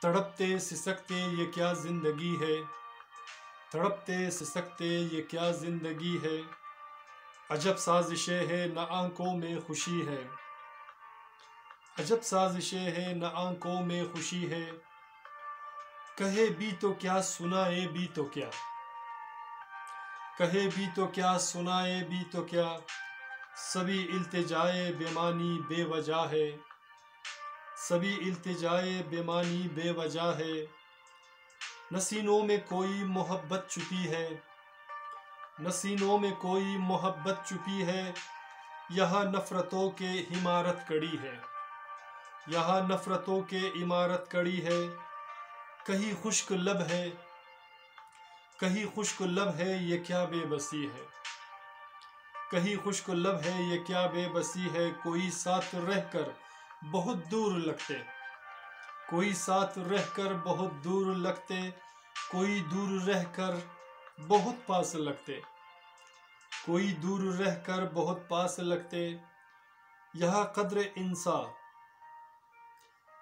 تڑپتے سسکتے یہ کیا زندگی ہے، تڑپتے سسکتے یہ کیا زندگی ہے، عجب سازشیں ہے نہ آنکھوں میں خوشی ہے، عجب سازشیں ہے نہ آنکھوں میں خوشی ہے، کہے بھی تو کیا سنائے بھی تو کیا، کہے بھی تو کیا سنائے بھی تو کیا، سبھی التجائے بے معنی بے وجہ ہے، سبھی التجائے بے معنی بے وجہ ہے، نہ سینوں میں کوئی محبت چھپی ہے، نہ سینوں میں کوئی محبت چھپی ہے، یہاں نفرتوں کے عمارت کڑی ہے، یہاں نفرتوں کے عمارت کڑی ہے، کہیں خشک لب ہے، کہیں خشک لب ہے یہ کیا بے بسی ہے، کہیں خشک لب ہے یہ کیا بے بسی ہے، کوئی ساتھ رہ کر بہت دور لگتے، کوئی ساتھ رہ کر بہت دور لگتے، کوئی دور رہ کر بہت پاس لگتے، کوئی دور رہ کر بہت پاس لگتے، یہاں قدر انسان،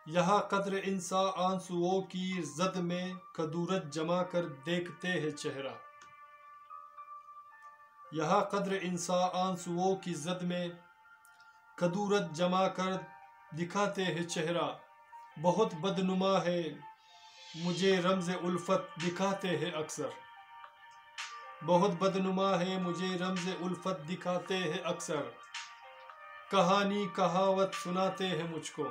یہاں قدر انسان آنسوؤں کی زد میں کدورت جما کر دیکھتے ہیں چہرہ، یہاں قدر انسان آنسوؤں کی زد میں کدورت جما کر دکھاتے ہیں چہرہ، بہت بدنما ہے مجھے رمز الفت دکھاتے ہیں اکثر، بہت بدنما ہے مجھے رمز الفت دکھاتے ہیں اکثر، کہانی کہاوت سناتے ہیں مجھ کو،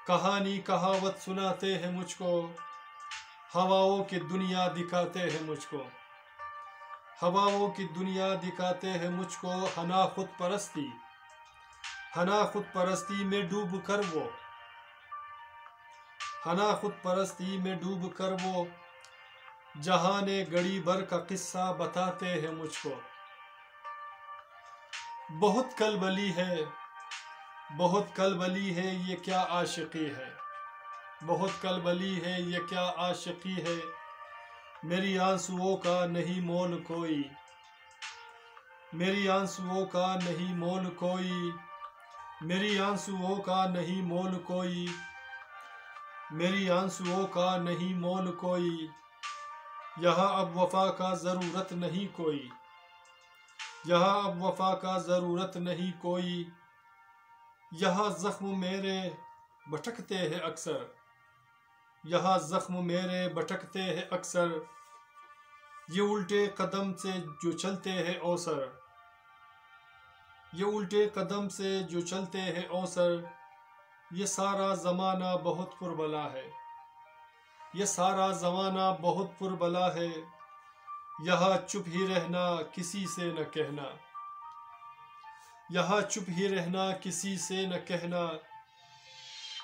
کہانی کہاوت سناتے ہیں مجھ کو، ہواؤں کی دنیا دکھاتے ہیں مجھ کو، ہواؤں کی دنیا دکھاتے ہیں مجھ کو، حنا خود پرستی، حنا خود پرستی میں ڈوب کر وہ، حنا خود پرستی میں ڈوب کر وہ، جہان گھڑی بھر کا قصہ بتاتے ہیں مجھ کو، بہت کلبلی ہے، بہت کلبلی ہے یہ کیا عاشقی ہے، بہت کلبلی ہے یہ کیا عاشقی ہے، میری آنسوؤں کا نہیں مول کوئی، میری آنسوؤں کا نہیں مول کوئی، میری آنسوؤں کا نہیں مول کوئی، میری آنسوؤں کا نہیں مول کوئی، یہاں اب وفا کا ضرورت نہیں کوئی، یہاں اب وفا کا ضرورت نہیں کوئی، یہاں زخم میرے بھٹکتے ہیں اکثر، یہاں زخم میرے بھٹکتے ہیں اکثر، یہ الٹے قدم سے جو چلتے ہیں اوسر، یہ الٹے قدم سے جو چلتے ہیں اوسر، یہ سارا زمانہ بہت پربلا ہے، یہ سارا زمانہ بہت پربلا ہے، یہاں چپ ہی رہنا کسی سے نہ کہنا، یہاں چپ ہی رہنا کسی سے نہ کہنا،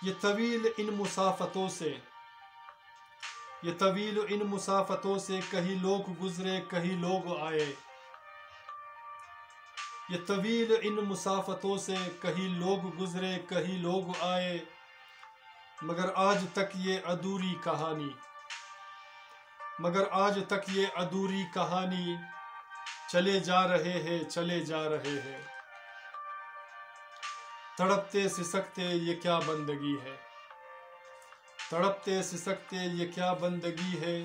یہ طویل ان مسافتوں سے، یہ طویل ان مسافتوں سے کہیں لوگ گزرے کہیں لوگ آئے، یہ طویل ان مسافتوں سے کہیں لوگ گزرے کہیں لوگ آئے، مگر آج تک یہ ادھوری کہانی، مگر آج تک یہ ادھوری کہانی، چلے جا رہے ہیں چلے جا رہے ہیں، تڑپتے سسکتے یہ کیا بندگی ہے، تڑپتے سسکتے یہ کیا بندگی ہے،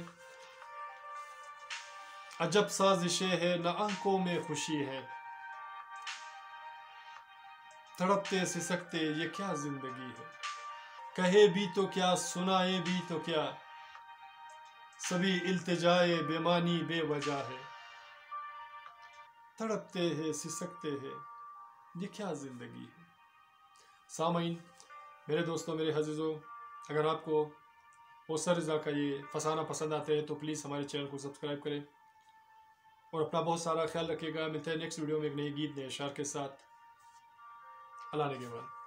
عجب سازشیں ہے نہ آنکھوں میں خوشی ہے، تڑپتے سسکتے یہ کیا زندگی ہے، کہے بھی تو کیا سنائے بھی تو کیا، سبھی التجائے بے معنی بے وجہ ہے، تڑپتے ہیں سسکتے ہیں یہ کیا زندگی ہے۔ سامعین، میرے دوستوں، میرے عزیزوں، اگر آپ کو اوسر رضا کا یہ فسانہ پسند آتے ہیں تو پلیز ہمارے چینل کو سبسکرائب کریں اور اپنا بہت سارا خیال رکھیے گا۔ ملتے ہیں نیکسٹ ویڈیو میں ایک نئی گیت نئے اشعار کے ساتھ۔ اللہ نگہبان۔